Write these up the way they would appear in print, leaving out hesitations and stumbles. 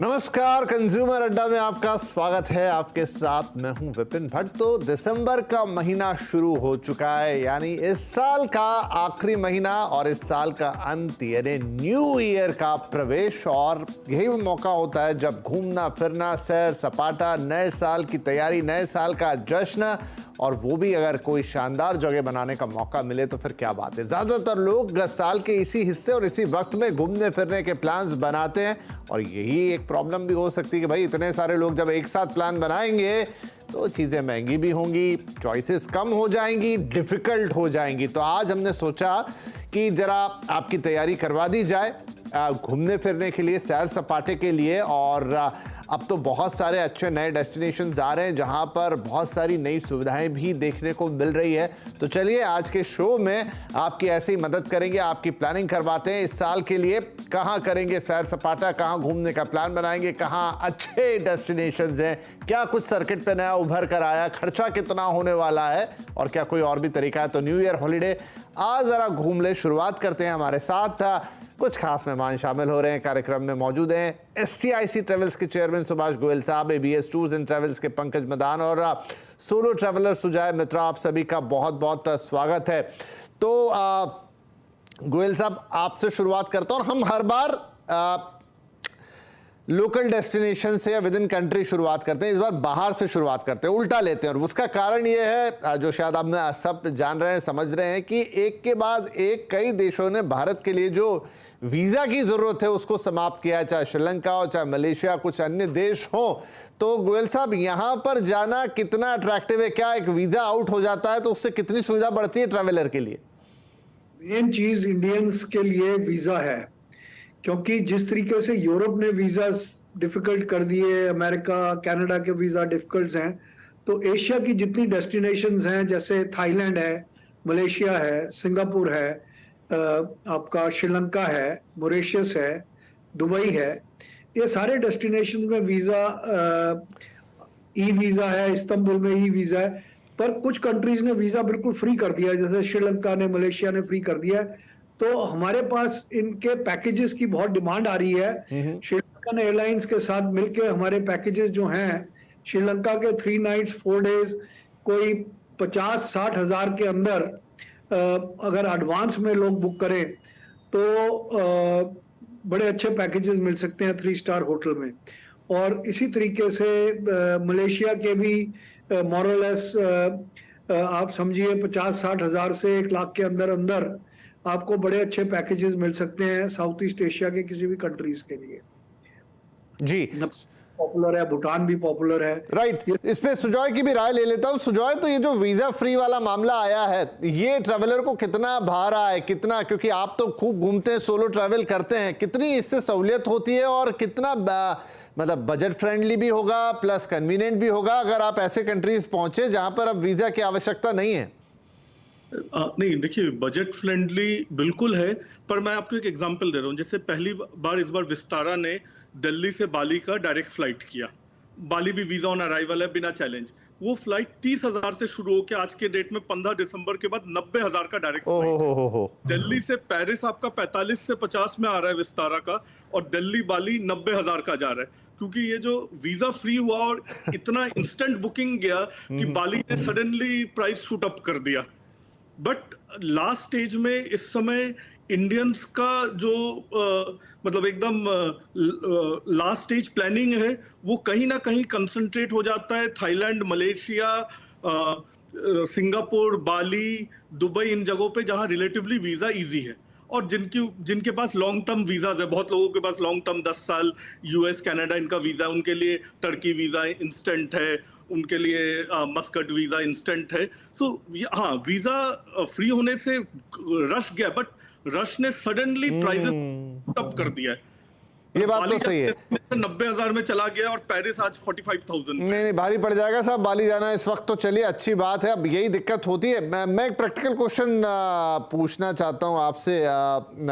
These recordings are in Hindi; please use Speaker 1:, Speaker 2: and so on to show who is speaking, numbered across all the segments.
Speaker 1: नमस्कार, कंज्यूमर अड्डा में आपका स्वागत है। आपके साथ मैं हूं विपिन भट्ट। तो दिसंबर का महीना शुरू हो चुका है, यानी इस साल का आखिरी महीना और इस साल का अंत, यानी न्यू ईयर का प्रवेश। और यही वो मौका होता है जब घूमना फिरना, सैर सपाटा, नए साल की तैयारी, नए साल का जश्न, और वो भी अगर कोई शानदार जगह बनाने का मौका मिले तो फिर क्या बात है। ज्यादातर लोग साल के इसी हिस्से और इसी वक्त में घूमने फिरने के प्लान्स बनाते हैं, और यही एक प्रॉब्लम भी हो सकती है कि भाई इतने सारे लोग जब एक साथ प्लान बनाएंगे तो चीजें महंगी भी होंगी, चॉइसेस कम हो जाएंगी, डिफिकल्ट हो जाएंगी। तो आज हमने सोचा कि जरा आपकी तैयारी करवा दी जाए घूमने फिरने के लिए, सैर सपाटे के लिए। और अब तो बहुत सारे अच्छे नए डेस्टिनेशंस आ रहे हैं जहां पर बहुत सारी नई सुविधाएं भी देखने को मिल रही है। तो चलिए आज के शो में आपकी ऐसे ही मदद करेंगे, आपकी प्लानिंग करवाते हैं इस साल के लिए। कहां करेंगे सैर सपाटा, कहां घूमने का प्लान बनाएंगे, कहां अच्छे डेस्टिनेशंस हैं, क्या कुछ सर्किट पे नया उभर कर आया, खर्चा कितना होने वाला है, और क्या कोई और भी तरीका है। तो न्यू ईयर हॉलीडे आज जरा घूम ले। शुरुआत करते हैं। हमारे साथ कुछ खास मेहमान शामिल हो रहे हैं, कार्यक्रम में मौजूद हैं STIC ट्रेवल्स के चेयरमैन सुभाष गोयल साहब, ABS टूर्स एंड ट्रेवल्स के पंकज मदान और सोलो ट्रैवलर सुजय मित्रा। आप सभी का बहुत बहुत स्वागत है। तो गोयल साहब, आपसे शुरुआत करता हूं। हम हर बार लोकल डेस्टिनेशन से या विद इन कंट्री शुरुआत करते हैं, इस बार बाहर से शुरुआत करते हैं, उल्टा लेते हैं। और उसका कारण ये है, जो शायद आप सब जान रहे हैं, समझ रहे हैं, कि एक के बाद एक कई देशों ने भारत के लिए जो वीजा की जरूरत है उसको समाप्त किया है, चाहे श्रीलंका हो, चाहे मलेशिया, कुछ अन्य देश हो। तो गोयल साहब, यहां पर जाना कितना अट्रैक्टिव है? क्या एक वीजा आउट हो जाता है तो उससे कितनी सुविधा बढ़ती है ट्रैवलर के लिए?
Speaker 2: मेन चीज इंडियंस के लिए वीजा है, क्योंकि जिस तरीके से यूरोप ने वीजा डिफिकल्ट कर दिए, अमेरिका कनाडा के वीजा डिफिकल्ट हैं, तो एशिया की जितनी डेस्टिनेशंस हैं, जैसे थाईलैंड है, मलेशिया है, सिंगापुर है, आपका श्रीलंका है, मॉरिशस है, दुबई है, ये सारे डेस्टिनेशन में वीजा ई वीजा है, इस्तांबुल में ई वीजा है। पर कुछ कंट्रीज ने वीजा बिल्कुल फ्री कर दिया, जैसे श्रीलंका ने, मलेशिया ने फ्री कर दिया। तो हमारे पास इनके पैकेजेस की बहुत डिमांड आ रही है। श्रीलंकन एयरलाइंस के साथ मिलकर हमारे पैकेजेस जो हैं, श्रीलंका के 3 नाइट्स 4 डेज कोई 50-60 हजार के अंदर अगर एडवांस में लोग बुक करें तो बड़े अच्छे पैकेजेस मिल सकते हैं 3 स्टार होटल में। और इसी तरीके से मलेशिया के भी मोरलेस आप समझिए 50-60 हजार से 1 लाख के अंदर अंदर आपको बड़े अच्छे पैकेजेस मिल सकते हैं साउथ ईस्ट एशिया के किसी भी कंट्रीज के लिए।
Speaker 1: जी,
Speaker 2: पॉपुलर है, भूटान भी पॉपुलर है।
Speaker 1: राइट। इस पे सुजॉय की भी राय ले लेता हूं। सुजॉय, तो ये जो वीजा फ्री वाला मामला आया है, ये ट्रैवलर को कितना भा रहा है, कितना, क्योंकि आप तो खूब घूमते हैं, सोलो ट्रैवल करते हैं, कितनी इससे सहूलियत होती है और कितना मतलब बजट फ्रेंडली भी होगा प्लस कन्वीनियंट भी होगा अगर आप ऐसे कंट्रीज पहुंचे जहां पर अब वीजा की आवश्यकता नहीं है?
Speaker 3: नहीं, देखिए, बजट फ्रेंडली बिल्कुल है, पर मैं आपको एक एग्जांपल दे रहा हूँ। जैसे पहली बार इस बार विस्तारा ने दिल्ली से बाली का डायरेक्ट फ्लाइट किया। बाली भी वीजा ऑन अराइवल है, बिना चैलेंज। वो फ्लाइट 30,000 से शुरू होकर आज के डेट में 15 दिसंबर के बाद 90,000 का डायरेक्ट फ्लाइट। दिल्ली से पेरिस आपका 45 से 50 में आ रहा है विस्तारा का, और दिल्ली बाली 90,000 का जा रहा है, क्योंकि ये जो वीजा फ्री हुआ और इतना इंस्टेंट बुकिंग गया कि बाली ने सडनली प्राइस शूट अप कर दिया। बट लास्ट स्टेज में इस समय इंडियंस का जो मतलब एकदम लास्ट स्टेज प्लानिंग है, वो कहीं ना कहीं कंसंट्रेट हो जाता है थाईलैंड, मलेशिया, सिंगापुर, बाली, दुबई, इन जगहों पे जहां रिलेटिवली वीजा इजी है। और जिनके पास लॉन्ग टर्म वीजा है, बहुत लोगों के पास लॉन्ग टर्म 10 साल US कनाडा इनका वीजा है, उनके लिए टर्की वीजा इंस्टेंट है, उनके लिए मस्कट वीजा इंस्टेंट है। सो हाँ, वीजा फ्री होने से रश गया, बट रश ने सडनली प्राइसेस अप कर दिया है।
Speaker 1: ये बात तो सही है।
Speaker 3: 90,000 में चला गया और पेरिस आज 45,000।
Speaker 1: नहीं, भारी पड़ जाएगा साहब बाली जाना इस वक्त। तो चलिए, अच्छी बात है। अब यही दिक्कत होती है। मैं एक प्रैक्टिकल क्वेश्चन पूछना चाहता हूं आपसे,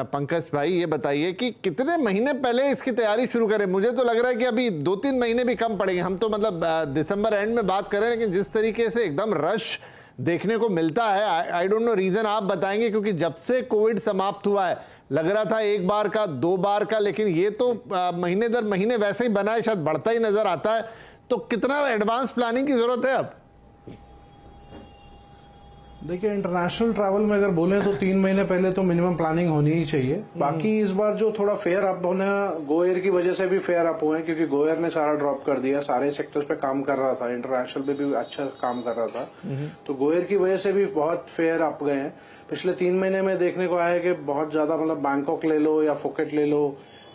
Speaker 1: पंकज भाई, ये बताइए कि कितने महीने पहले इसकी तैयारी शुरू करें? मुझे तो लग रहा है कि अभी 2-3 महीने भी कम पड़ेंगे। हम तो मतलब दिसंबर एंड में बात करें, लेकिन जिस तरीके से एकदम रश देखने को मिलता है, आई डोंट नो रीजन, आप बताएंगे, क्योंकि जब से कोविड समाप्त हुआ है लग रहा था एक बार का, 2 बार का, लेकिन ये तो महीने दर महीने वैसे ही बना है, शायद बढ़ता ही नजर आता है। तो कितना एडवांस प्लानिंग की जरूरत है अब?
Speaker 4: देखिए, इंटरनेशनल ट्रैवल में अगर बोले तो 3 महीने पहले तो मिनिमम प्लानिंग होनी ही चाहिए। बाकी इस बार जो थोड़ा फेयर अप होना, गोएयर की वजह से भी फेयर अप हुए, क्योंकि गोएयर ने सारा ड्रॉप कर दिया, सारे सेक्टर्स पे काम कर रहा था, इंटरनेशनल पे भी अच्छा काम कर रहा था, तो गोएयर की वजह से भी बहुत फेयर अप गए हैं। पिछले 3 महीने में देखने को आया कि बहुत ज्यादा, मतलब बैंकॉक ले लो या फुकेट ले लो,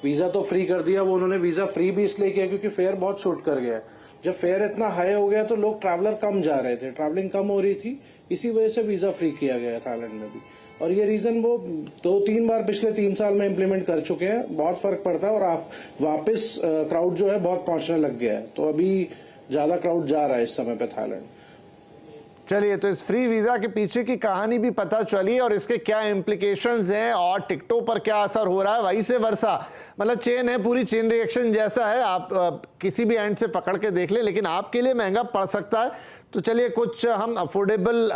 Speaker 4: वीजा तो फ्री कर दिया। वो उन्होंने वीजा फ्री भी इसलिए किया क्योंकि फेयर बहुत शूट कर गया है। जब फेयर इतना हाई हो गया तो लोग ट्रैवलर कम जा रहे थे, ट्रैवलिंग कम हो रही थी, इसी वजह से वीजा फ्री किया गया थाईलैंड में भी। और ये रीजन वो 2-3 बार पिछले 3 साल में इम्प्लीमेंट कर चुके हैं, बहुत फर्क पड़ता है। और आप वापस क्राउड जो है बहुत पहुंचने लग गया है, तो अभी ज्यादा क्राउड जा रहा है इस समय पे थाईलैंड।
Speaker 1: चलिए, तो इस फ्री वीजा के पीछे की कहानी भी पता चली और इसके क्या इम्प्लीकेशंस हैं और टिकटों पर क्या असर हो रहा है, वही से वर्षा, मतलब चेन है, पूरी चेन रिएक्शन जैसा है। आप किसी भी एंड से पकड़ के देख ले, लेकिन आपके लिए महंगा पड़ सकता है। तो चलिए, कुछ हम अफोर्डेबल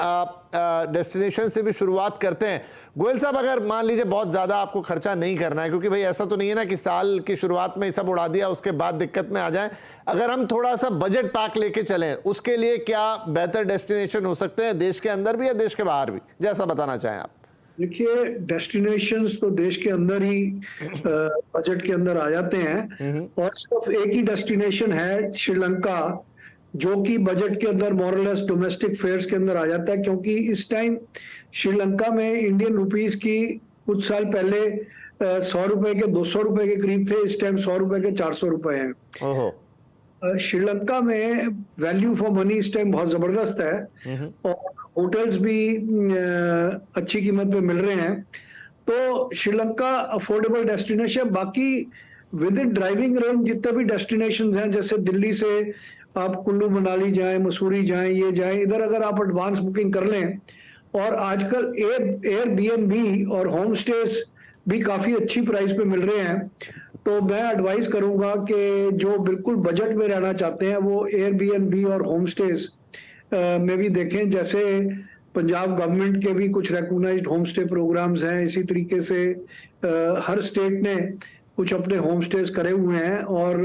Speaker 1: डेस्टिनेशन से भी शुरुआत करते हैं। गोयल साहब, अगर मान लीजिए बहुत ज़्यादा आपको खर्चा नहीं करना है, क्योंकि भाई ऐसा तो नहीं है ना कि साल की शुरुआत में ही सब उड़ा दिया उसके बाद दिक्कत में आ जाए, अगर हम थोड़ा सा बजट पैक लेके चलें, उसके लिए क्या बेहतर डेस्टिनेशन हो सकते हैं, देश के अंदर भी या देश के बाहर भी, जैसा बताना चाहें आप?
Speaker 2: देखिए, डेस्टिनेशंस तो देश के अंदर ही बजट के अंदर आ जाते हैं, और सिर्फ एक ही डेस्टिनेशन है श्रीलंका, जो कि बजट के अंदर मोरलेस डोमेस्टिक फेयर्स के अंदर आ जाता है। क्योंकि इस टाइम श्रीलंका में इंडियन रुपीस की कुछ साल पहले 100 रुपए के 200 रुपए के करीब थे, इस टाइम 100 रुपए के 400 रुपए हैं। श्रीलंका में वैल्यू फॉर मनी इस टाइम बहुत जबरदस्त है, और होटल्स भी अच्छी कीमत पे मिल रहे हैं। तो श्रीलंका अफोर्डेबल डेस्टिनेशन। बाकी विद इन ड्राइविंग रेंज जितने भी डेस्टिनेशंस हैं, जैसे दिल्ली से आप कुल्लू मनाली जाएं, मसूरी जाएं, ये जाएं, इधर अगर आप एडवांस बुकिंग कर लें, और आजकल एयरबीएनबी और होम स्टेज भी काफी अच्छी प्राइस पे मिल रहे हैं, तो मैं एडवाइस करूंगा कि जो बिल्कुल बजट में रहना चाहते हैं वो एयरबीएनबी और होम स्टेज में भी देखें। जैसे पंजाब गवर्नमेंट के भी कुछ रिकॉग्नाइज्ड होम स्टे प्रोग्राम्स हैं, इसी तरीके से हर स्टेट ने कुछ अपने होम स्टेज करे हुए हैं। और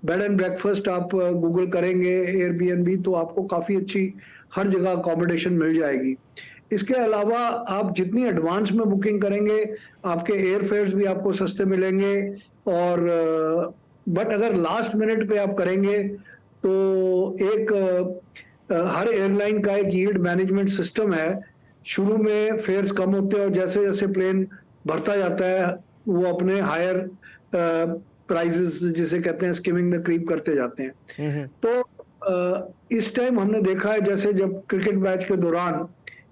Speaker 2: बेड एंड ब्रेकफास्ट आप गूगल करेंगे एयरबीएनबी, तो आपको काफी अच्छी हर जगह अकोमोडेशन मिल जाएगी। इसके अलावा आप जितनी एडवांस में बुकिंग करेंगे, आपके एयर फेयर्स भी आपको सस्ते मिलेंगे। और बट अगर लास्ट मिनट पे आप करेंगे तो हर एयरलाइन का एक यील्ड मैनेजमेंट सिस्टम है। शुरू में फेयर्स कम होते हैं और जैसे जैसे प्लेन बढ़ता जाता है वो अपने हायर प्राइसेस, जिसे कहते हैं स्किमिंग द क्रीप, करते जाते हैं। तो इस टाइम हमने देखा है, जैसे जब क्रिकेट मैच के दौरान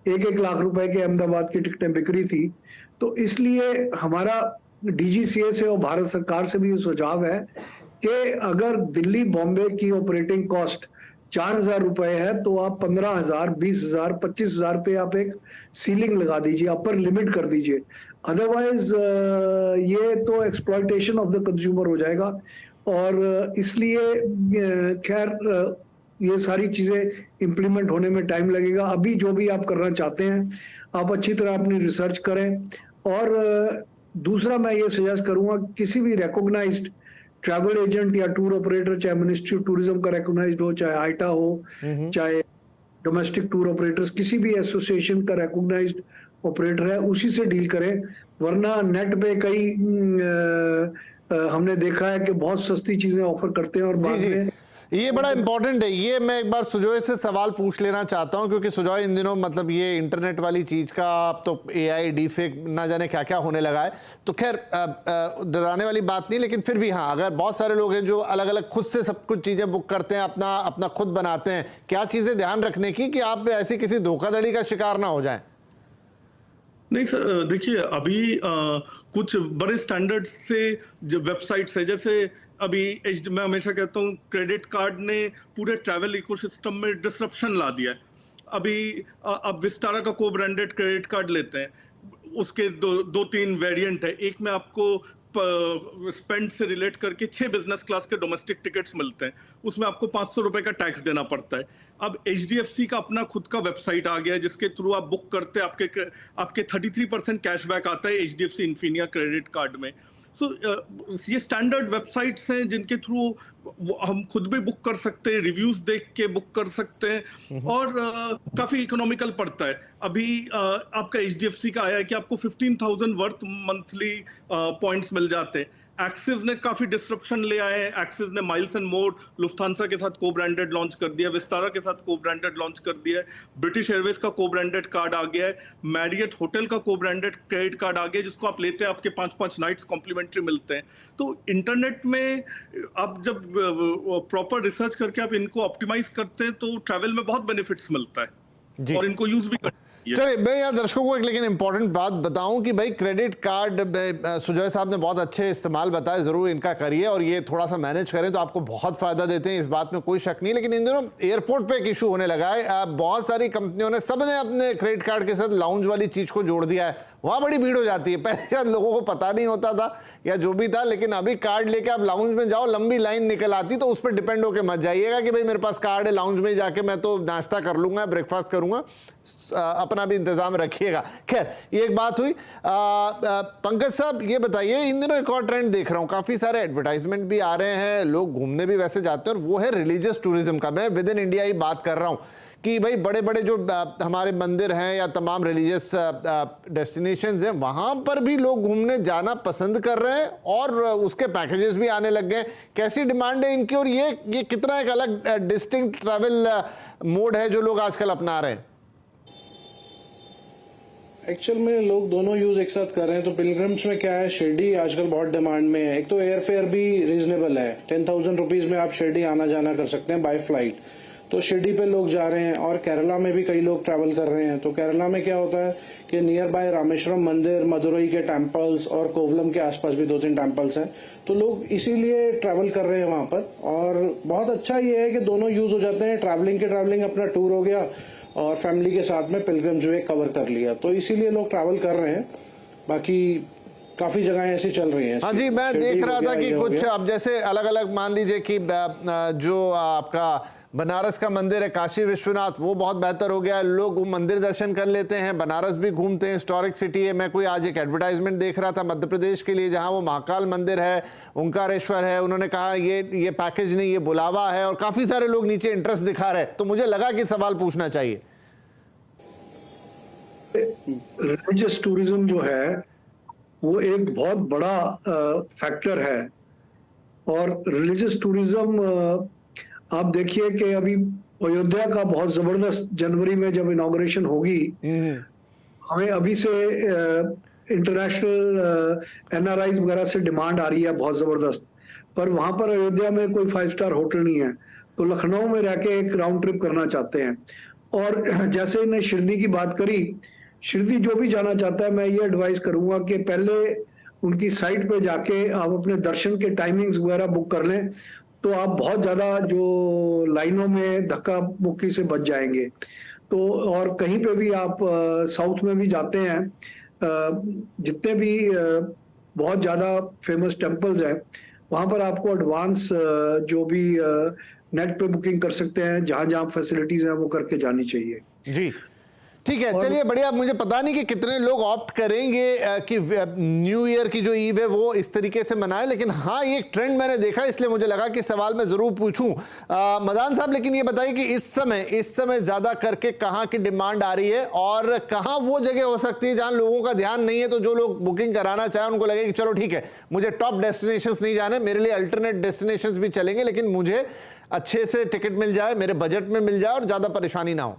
Speaker 2: 1-1 लाख रुपए के अहमदाबाद की टिकटें बिक रही थी, तो इसलिए हमारा डीजीसीए से और भारत सरकार से भी ये सुझाव है कि अगर दिल्ली बॉम्बे की ऑपरेटिंग कॉस्ट 4,000 रुपए है, तो आप 15,000, 20,000, 25,000 पे आप एक सीलिंग लगा दीजिए, अपर लिमिट कर दीजिए। अदरवाइज ये तो एक्सप्लॉयटेशन ऑफ द कंज्यूमर हो जाएगा। और इसलिए खैर ये सारी चीजें इम्प्लीमेंट होने में टाइम लगेगा। अभी जो भी आप करना चाहते हैं, आप अच्छी तरह अपनी रिसर्च करें। और दूसरा मैं ये सजेस्ट करूंगा, किसी भी रिकॉग्नाइज्ड ट्रैवल एजेंट या टूर ऑपरेटर, चाहे मिनिस्ट्री ऑफ टूरिज्म का रिकॉग्नाइज्ड हो, चाहे आइटा हो, चाहे डोमेस्टिक टूर ऑपरेटर्स, किसी भी एसोसिएशन का रिकॉग्नाइज्ड ऑपरेटर है, उसी से डील करें। वरना नेट पे कई हमने देखा है कि बहुत सस्ती चीजें ऑफर करते हैं और बाद में
Speaker 1: ये बड़ा इंपॉर्टेंट है। ये मैं एक बार सुजॉय से सवाल पूछ लेना चाहता हूं, क्योंकि सुजॉय इन दिनों मतलब ये इंटरनेट वाली चीज का अब तो एआई डीफेक ना जाने क्या क्या होने लगा है। तो खैर डराने वाली बात नहीं, लेकिन फिर भी हाँ, अगर बहुत सारे लोग हैं जो अलग अलग खुद से सब कुछ चीजें बुक करते हैं, अपना खुद बनाते हैं, क्या चीजें ध्यान रखने की कि आप ऐसी किसी धोखाधड़ी का शिकार ना हो जाए?
Speaker 3: नहीं सर, देखिए अभी कुछ बड़े स्टैंडर्ड से जो वेबसाइट्स है, जैसे अभी मैं हमेशा कहता हूँ क्रेडिट कार्ड ने पूरे ट्रैवल इकोसिस्टम में डिसरप्शन ला दिया है। अभी आप विस्तारा का को ब्रांडेड क्रेडिट कार्ड लेते हैं, उसके दो तीन वेरिएंट है। एक में आपको स्पेंड से रिलेट करके 6 बिजनेस क्लास के डोमेस्टिक टिकट्स मिलते हैं, उसमें आपको 500 रुपए का टैक्स देना पड़ता है। अब HDFC का अपना खुद का वेबसाइट आ गया है जिसके थ्रू आप बुक करते हैं, आपके 33% कैशबैक आता है HDFC इन्फिनिया क्रेडिट कार्ड में। सो ये स्टैंडर्ड वेबसाइट्स हैं जिनके थ्रू हम खुद भी बुक कर सकते हैं, रिव्यूज देख के बुक कर सकते हैं और काफी इकोनॉमिकल पड़ता है। अभी आपका HDFC का आया है कि आपको 15,000 वर्थ मंथली पॉइंट्स मिल जाते हैं। एक्सिस ने काफी डिस्ट्रप्शन ले आए हैं। एक्सिस ने माइल्स एंड मोर लुफ्थांसा के साथ को ब्रांडेड लॉन्च कर दिया, विस्तारा के साथ को ब्रांडेड लॉन्च कर दिया है, ब्रिटिश एयरवेज का को ब्रांडेड कार्ड आ गया है, मैरियट होटल का को ब्रांडेड क्रेडिट कार्ड आ गया है जिसको आप लेते हैं आपके 5-5 नाइट्स कॉम्प्लीमेंट्री मिलते हैं। तो इंटरनेट में आप जब प्रॉपर रिसर्च करके आप इनको ऑप्टिमाइज करते हैं तो ट्रैवल में बहुत बेनिफिट्स मिलता है और इनको यूज भी करते हैं।
Speaker 1: चलिए, मैं यहाँ दर्शकों को एक लेकिन इंपॉर्टेंट बात बताऊं कि भाई क्रेडिट कार्ड सुजय साहब ने बहुत अच्छे इस्तेमाल बताए, जरूर इनका करिए और ये थोड़ा सा मैनेज करें तो आपको बहुत फायदा देते हैं, इस बात में कोई शक नहीं। लेकिन इन दिनों एयरपोर्ट पे एक इशू होने लगा है, बहुत सारी कंपनियों ने सबने अपने क्रेडिट कार्ड के साथ लाउंज वाली चीज को जोड़ दिया है, वहां बड़ी भीड़ हो जाती है। पहले शायद लोगों को पता नहीं होता था या जो भी था, लेकिन अभी कार्ड लेके आप लाउंज में जाओ, लंबी लाइन निकल आती, तो उस पर डिपेंड होकर मत जाइएगा कि भाई मेरे पास कार्ड है, लाउंज में जाके मैं तो नाश्ता कर लूंगा, ब्रेकफास्ट करूंगा, अपना भी इंतजाम रखिएगा। खैर, ये एक बात हुई। पंकज साहब, ये बताइए, इन दिनों एक और ट्रेंड देख रहा हूं, काफी सारे एडवर्टाइजमेंट भी आ रहे हैं, लोग घूमने भी वैसे जाते हैं, और वो है रिलीजियस टूरिज्म का। मैं विद इन इंडिया ही बात कर रहा हूं कि भाई बड़े बड़े जो हमारे मंदिर हैं या तमाम रिलीजियस डेस्टिनेशंस हैं, वहां पर भी लोग घूमने जाना पसंद कर रहे हैं और उसके पैकेजेस भी आने लग गए। कैसी डिमांड है इनकी और ये कितना एक अलग डिस्टिंक्ट ट्रैवल मोड है जो लोग आजकल अपना रहे हैं?
Speaker 4: एक्चुअल में लोग दोनों यूज एक साथ कर रहे हैं। तो पिलग्रिम्स में क्या है, शिरडी आजकल बहुत डिमांड में है। एक तो एयर फेयर भी रीजनेबल है, 10,000 रुपीज में आप शिरडी आना जाना कर सकते हैं बाय फ्लाइट। तो शिरडी पे लोग जा रहे हैं और केरला में भी कई लोग ट्रैवल कर रहे हैं। तो केरला में क्या होता है कि नियर बाय रामेश्वरम मंदिर, मदुरई के टेम्पल्स और कोवलम के आसपास भी 2-3 टेम्पल्स हैं, तो लोग इसीलिए ट्रैवल कर रहे हैं वहां पर। और बहुत अच्छा ये है कि दोनों यूज हो जाते हैं, ट्रैवलिंग अपना टूर हो गया और फैमिली के साथ में पिलग्रिम्स वे कवर कर लिया, तो इसीलिए लोग ट्रैवल कर रहे हैं। बाकी काफी जगहें ऐसी चल रही हैं।
Speaker 1: हाँ जी, मैं देख रहा था कि कुछ अब जैसे अलग अलग, मान लीजिए कि जो आपका बनारस का मंदिर है काशी विश्वनाथ, वो बहुत बेहतर हो गया है, लोग वो मंदिर दर्शन कर लेते हैं, बनारस भी घूमते हैं, हिस्टोरिक सिटी है। मैं कोई आज एक एडवर्टाइजमेंट देख रहा था मध्य प्रदेश के लिए, जहां वो महाकाल मंदिर है, ओंकारेश्वर है, उन्होंने कहा ये पैकेज नहीं, ये बुलावा है, और काफी सारे लोग नीचे इंटरेस्ट दिखा रहे हैं। तो मुझे लगा कि सवाल पूछना चाहिए।
Speaker 2: रिलीजियस टूरिज्म जो है वो एक बहुत बड़ा फैक्टर है, और रिलीजियस टूरिज्म आप देखिए कि अभी अयोध्या का बहुत जबरदस्त जनवरी में जब इनॉग्रेशन होगी, हमें अभी से इंटरनेशनल NRIs वगैरह से डिमांड आ रही है बहुत जबरदस्त, पर वहां पर अयोध्या में कोई 5 स्टार होटल नहीं है, तो लखनऊ में रह के एक राउंड ट्रिप करना चाहते हैं। और जैसे इन्हें शिरडी की बात करी, शिरडी जो भी जाना चाहता है, मैं ये एडवाइस करूंगा कि पहले उनकी साइट पे जाके आप अपने दर्शन के टाइमिंग्स वगैरह बुक कर लें, तो आप बहुत ज्यादा जो लाइनों में धक्का मुक्की से बच जाएंगे। तो और कहीं पे भी आप साउथ में भी जाते हैं, जितने भी बहुत ज्यादा फेमस टेम्पल्स हैं, वहां पर आपको एडवांस जो भी नेट पे बुकिंग कर सकते हैं, जहां जहां फैसिलिटीज हैं वो करके जानी चाहिए।
Speaker 1: जी ठीक है, चलिए बढ़िया। मुझे पता नहीं कि कितने लोग ऑप्ट करेंगे कि न्यू ईयर की जो ईव है वो इस तरीके से मनाए, लेकिन हाँ ये एक ट्रेंड मैंने देखा, इसलिए मुझे लगा कि सवाल मैं जरूर पूछूं। मदान साहब, लेकिन ये बताइए कि इस समय ज्यादा करके कहाँ की डिमांड आ रही है और कहाँ वो जगह हो सकती है जहां लोगों का ध्यान नहीं है, तो जो लोग बुकिंग कराना चाहें उनको लगे कि चलो ठीक है, मुझे टॉप डेस्टिनेशंस नहीं जाने, मेरे लिए अल्टरनेट डेस्टिनेशंस भी चलेंगे, लेकिन मुझे अच्छे से टिकट मिल जाए, मेरे बजट में मिल जाए और ज्यादा परेशानी ना हो।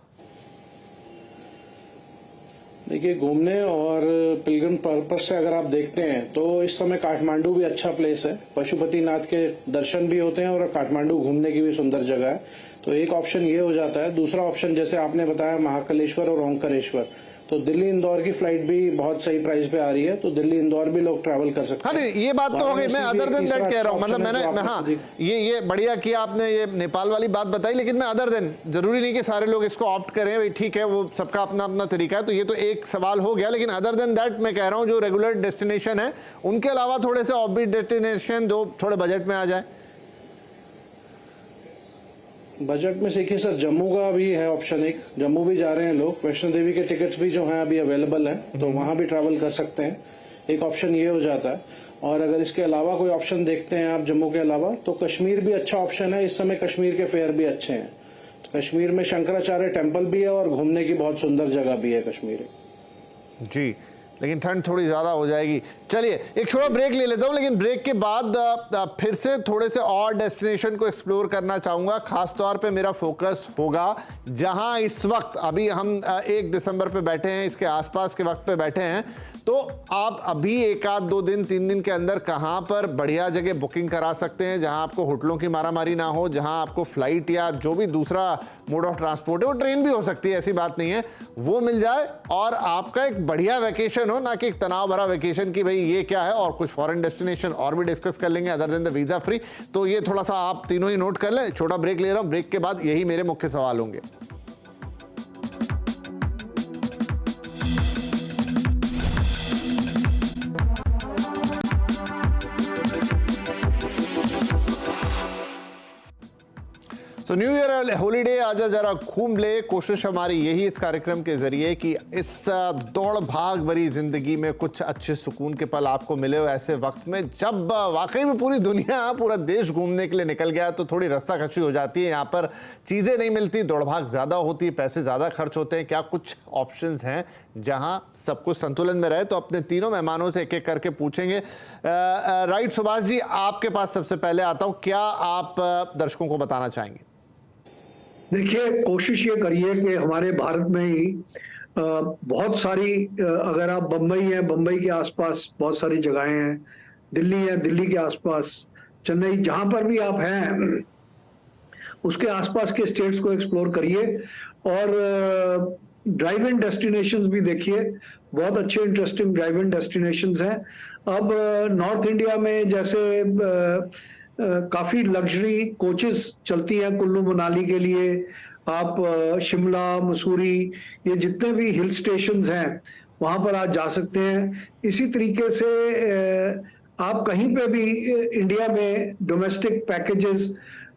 Speaker 4: देखिए, घूमने और पिलग्रिम पर्पस से अगर आप देखते हैं तो इस समय काठमांडू भी अच्छा प्लेस है, पशुपतिनाथ के दर्शन भी होते हैं और काठमांडू घूमने की भी सुंदर जगह है। तो एक ऑप्शन ये हो जाता है। दूसरा ऑप्शन जैसे आपने बताया महाकालेश्वर और ओंकारेश्वर, तो दिल्ली इंदौर की फ्लाइट भी बहुत सही प्राइस पे आ रही है, तो दिल्ली इंदौर भी लोग ट्रैवल कर सकते हैं।
Speaker 1: हाँ नहीं, ये बात तो हो गई। मैं अदर देन दैट कह रहा हूँ, मतलब मैंने हाँ ये बढ़िया किया आपने ये नेपाल वाली बात बताई, लेकिन मैं अदर देन, जरूरी नहीं कि सारे लोग इसको ऑप्ट करें, भाई ठीक है, वो सबका अपना अपना तरीका है, तो ये तो एक सवाल हो गया। लेकिन अदर देन दैट मैं कह रहा हूँ जो रेगुलर डेस्टिनेशन है उनके अलावा थोड़े से ऑफबीट डेस्टिनेशन जो थोड़े बजट में आ जाए।
Speaker 4: बजट में देखिए सर, जम्मू का भी है ऑप्शन एक, जम्मू भी जा रहे हैं लोग, वैष्णो देवी के टिकट्स भी जो हैं अभी अवेलेबल हैं, तो वहां भी ट्रैवल कर सकते हैं। एक ऑप्शन ये हो जाता है। और अगर इसके अलावा कोई ऑप्शन देखते हैं आप जम्मू के अलावा, तो कश्मीर भी अच्छा ऑप्शन है। इस समय कश्मीर के फेयर भी अच्छे हैं। तो कश्मीर में शंकराचार्य टेम्पल भी है और घूमने की बहुत सुंदर जगह भी है कश्मीर
Speaker 1: जी, लेकिन ठंड थोड़ी ज़्यादा हो जाएगी। चलिए एक छोटा ब्रेक ले लेता हूँ, लेकिन ब्रेक के बाद फिर से थोड़े से और डेस्टिनेशन को एक्सप्लोर करना चाहूँगा। खास तौर पे मेरा फोकस होगा जहाँ इस वक्त अभी हम 1 दिसंबर पे बैठे हैं, इसके आसपास के वक्त पे बैठे हैं, तो आप अभी 1 आध 2 दिन 3 दिन के अंदर कहाँ पर बढ़िया जगह बुकिंग करा सकते हैं जहाँ आपको होटलों की मारामारी ना हो, जहाँ आपको फ्लाइट या जो भी दूसरा मोड ऑफ ट्रांसपोर्ट है, वो ट्रेन भी हो सकती है, ऐसी बात नहीं है, वो मिल जाए और आपका एक बढ़िया वैकेशन हो, ना कि एक तनाव भरा वैकेशन की भाई ये क्या है। और कुछ फॉरेन डेस्टिनेशन और भी डिस्कस कर लेंगे other than the visa free, तो ये थोड़ा सा आप तीनों ही नोट कर लें। छोटा ब्रेक ले रहा हूं, ब्रेक के बाद यही मेरे मुख्य सवाल होंगे। तो न्यू ईयर हॉलीडे आजा जरा घूम ले, कोशिश हमारी यही इस कार्यक्रम के जरिए कि इस दौड़ भाग भरी जिंदगी में कुछ अच्छे सुकून के पल आपको मिले हो ऐसे वक्त में जब वाकई में पूरी दुनिया पूरा देश घूमने के लिए निकल गया, तो थोड़ी रस्साकशी हो जाती है। यहाँ पर चीज़ें नहीं मिलती, दौड़ भाग ज़्यादा होती है, पैसे ज़्यादा खर्च होते हैं। क्या कुछ ऑप्शंस हैं जहाँ सब कुछ संतुलन में रहे? तो अपने तीनों मेहमानों से एक एक करके पूछेंगे। राइट सुभाष जी, आपके पास सबसे पहले आता हूँ, क्या आप दर्शकों को बताना चाहेंगे?
Speaker 2: देखिए, कोशिश ये करिए कि हमारे भारत में ही बहुत सारी, अगर आप बम्बई है, बम्बई के आसपास बहुत सारी जगहें हैं, दिल्ली है, दिल्ली के आसपास, चेन्नई, जहां पर भी आप हैं उसके आसपास के स्टेट्स को एक्सप्लोर करिए और ड्राइव इन डेस्टिनेशंस भी देखिए। बहुत अच्छे इंटरेस्टिंग ड्राइव इन डेस्टिनेशंस हैं। अब नॉर्थ इंडिया में जैसे काफी लग्जरी कोचेस चलती हैं कुल्लू मनाली के लिए। आप शिमला, मसूरी, ये जितने भी हिल स्टेशंस हैं वहां पर आप जा सकते हैं। इसी तरीके से आप कहीं पे भी इंडिया में डोमेस्टिक पैकेजेस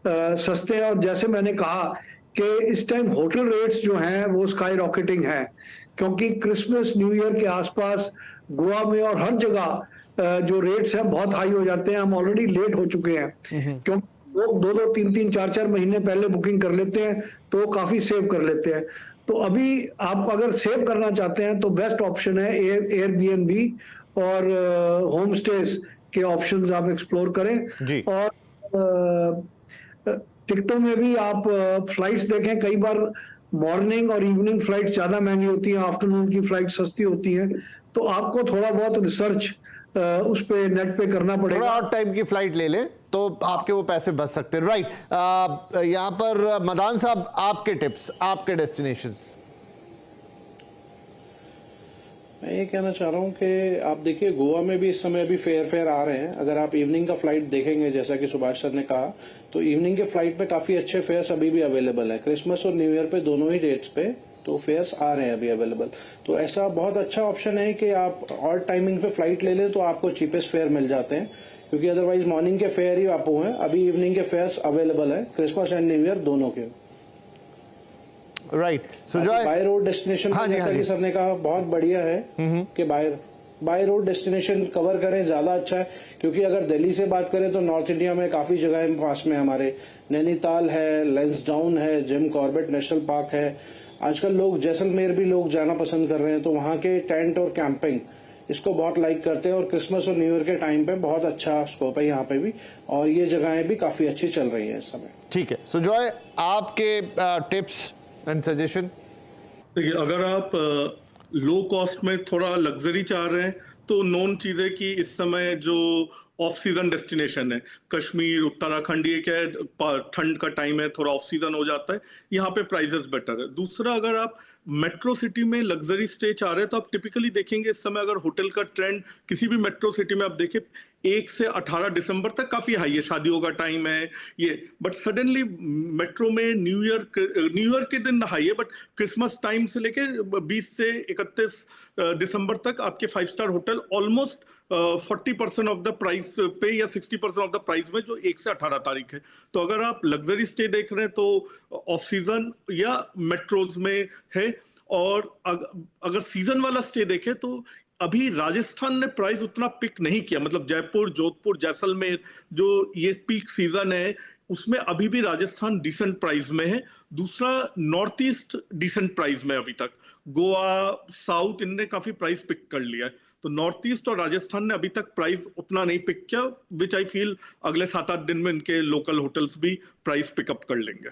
Speaker 2: सस्ते हैं। और जैसे मैंने कहा कि इस टाइम होटल रेट्स जो हैं वो स्काई रॉकेटिंग हैं, क्योंकि क्रिसमस न्यू ईयर के आसपास गोवा में और हर जगह जो रेट्स हैं बहुत हाई हो जाते हैं। हम ऑलरेडी लेट हो चुके हैं, क्योंकि लोग 2-2, 3-3, 4-4 महीने पहले बुकिंग कर लेते हैं, तो वो काफी सेव कर लेते हैं। तो अभी आप अगर सेव करना चाहते हैं तो बेस्ट ऑप्शन है एयरबीएनबी और होम स्टेज के ऑप्शंस आप एक्सप्लोर करें
Speaker 1: जी।
Speaker 2: और टिकटों में भी आप फ्लाइट्स देखें। कई बार मॉर्निंग और इवनिंग फ्लाइट ज्यादा महंगी होती हैं, आफ्टरनून की फ्लाइट सस्ती होती है। तो आपको थोड़ा बहुत रिसर्च उस पे नेट पे करना पड़ेगा।
Speaker 1: थोड़ा और टाइम की फ्लाइट ले लें तो आपके वो पैसे बच सकते हैं। राइट, यहाँ पर मदान साहब, आपके टिप्स, आपके डेस्टिनेशंस।
Speaker 4: मैं ये कहना चाह रहा हूँ कि आप देखिए गोवा में भी इस समय अभी फेयर आ रहे हैं। अगर आप इवनिंग का फ्लाइट देखेंगे, जैसा कि सुभाष सर ने कहा, तो इवनिंग के फ्लाइट पे काफी अच्छे फेयर्स अभी भी अवेलेबल है। क्रिसमस और न्यू ईयर पे दोनों ही डेट्स पे तो फेयर्स आ रहे हैं अभी अवेलेबल। तो ऐसा बहुत अच्छा ऑप्शन है कि आप और टाइमिंग पे फ्लाइट ले लें तो आपको चीपेस्ट फेयर मिल जाते हैं, क्योंकि अदरवाइज मॉर्निंग के फेयर ही आपको हैं। अभी इवनिंग के फेयर्स अवेलेबल है क्रिसमस एंड न्यू ईयर दोनों के।
Speaker 1: राइट, सो जो
Speaker 4: बाय रोड डेस्टिनेशन, जैसा कि सर ने कहा, बहुत बढ़िया है कि बाय रोड डेस्टिनेशन कवर करें, ज्यादा अच्छा है। क्योंकि अगर दिल्ली से बात करें तो नॉर्थ इंडिया में काफी जगह पास में हमारे नैनीताल है, लैंसडाउन है, जिम कॉर्बेट नेशनल पार्क है। आजकल लोग जैसलमेर भी लोग जाना पसंद कर रहे हैं, तो वहां के टेंट और कैंपिंग इसको बहुत लाइक करते हैं। और क्रिसमस और न्यू ईयर के टाइम पे बहुत अच्छा स्कोप है यहाँ पे भी, और ये जगहें भी काफी अच्छी चल रही है इस समय।
Speaker 1: ठीक है, सो जॉय, आपके टिप्स एंड सजेशन।
Speaker 3: देखिए, अगर आप लो कॉस्ट में थोड़ा लग्जरी चाह रहे हैं तो नॉन चीजें कि इस समय जो ऑफ सीजन डेस्टिनेशन है। कश्मीर, उत्तराखंड, ये क्या है, ठंड का टाइम है, थोड़ा ऑफ सीजन हो जाता है, यहाँ पे प्राइजेस बेटर है। दूसरा, अगर आप मेट्रो सिटी में लग्जरी स्टे चाह रहे हैं तो आप टिपिकली देखेंगे इस समय अगर होटल का ट्रेंड किसी भी मेट्रो सिटी में आप देखें 1 से 18 दिसंबर तक काफी हाई है, शादियों का टाइम है ये, बट सडनली मेट्रो में न्यू ईयर के दिन हाई है, बट क्रिसमस टाइम से लेके 20 से 31 दिसंबर तक आपके 5 star hotel almost 40% of the price पे या 60% ऑफ द प्राइस में, जो 1 से 18 तारीख है। तो अगर आप लग्जरी स्टे देख रहे हैं तो ऑफ सीजन या मेट्रोज में है। और अगर सीजन वाला स्टे देखें तो अभी राजस्थान ने प्राइस उतना पिक नहीं किया, मतलब जयपुर, जोधपुर, जैसलमेर जो ये पीक सीजन है उसमें अभी भी राजस्थान डिसेंट प्राइस में है। दूसरा, नॉर्थ ईस्ट डिसेंट प्राइस में अभी तक, गोवा, साउथ, इनने काफी प्राइस पिक कर लिया है। तो नॉर्थ ईस्ट और राजस्थान ने अभी तक प्राइस उतना नहीं पिक किया, विच आई फील अगले 7-8 दिन में इनके लोकल होटल्स भी प्राइस पिकअप कर लेंगे।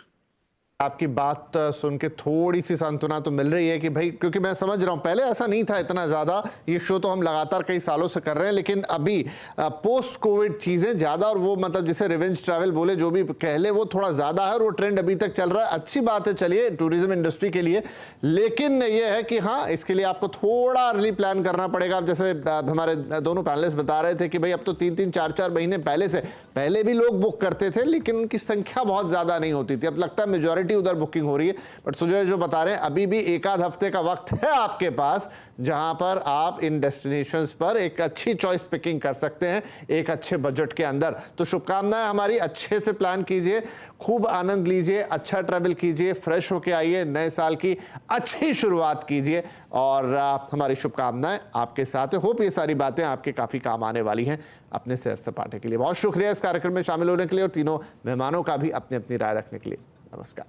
Speaker 1: आपकी बात सुन के थोड़ी सी सांत्वना तो मिल रही है कि भाई, क्योंकि मैं समझ रहा हूं पहले ऐसा नहीं था इतना ज्यादा, ये शो तो हम लगातार कई सालों से कर रहे हैं, लेकिन अभी पोस्ट कोविड चीजें ज्यादा, और वो मतलब जिसे रिवेंज ट्रैवल बोले जो भी कह ले, वो थोड़ा ज्यादा है और वो ट्रेंड अभी तक चल रहा है। अच्छी बात है, चलिए, टूरिज्म इंडस्ट्री के लिए। लेकिन ये है कि हाँ, इसके लिए आपको थोड़ा अर्ली प्लान करना पड़ेगा। अब जैसे हमारे दोनों पैनलिस्ट बता रहे थे कि भाई अब तो 3-3, 4-4 महीने पहले भी लोग बुक करते थे, लेकिन उनकी संख्या बहुत ज्यादा नहीं होती थी। अब लगता है मेजॉरिटी उधर बुकिंग हो रही है। बट सुजय जो बता रहे हैं, अभी भी 1-आध हफ्ते का वक्त है आपके पास, जहां पर आप इन डेस्टिनेशंस पर एक अच्छी चॉइस पिकिंग कर सकते हैं एक अच्छे बजट के अंदर। तो शुभकामनाएं हमारी, अच्छे से प्लान कीजिए, खूब आनंद लीजिए, अच्छा ट्रैवल कीजिए, फ्रेश होके आइए, नए साल की अच्छी शुरुआत कीजिए, और हमारी शुभकामनाएं आपके साथ है। होप ये सारी बातें आपके काफी काम आने वाली हैं अपने सैर सपाटे के लिए। बहुत शुक्रिया इस कार्यक्रम में शामिल होने के लिए, और तीनों मेहमानों का भी अपनी अपनी राय रखने के लिए। नमस्कार।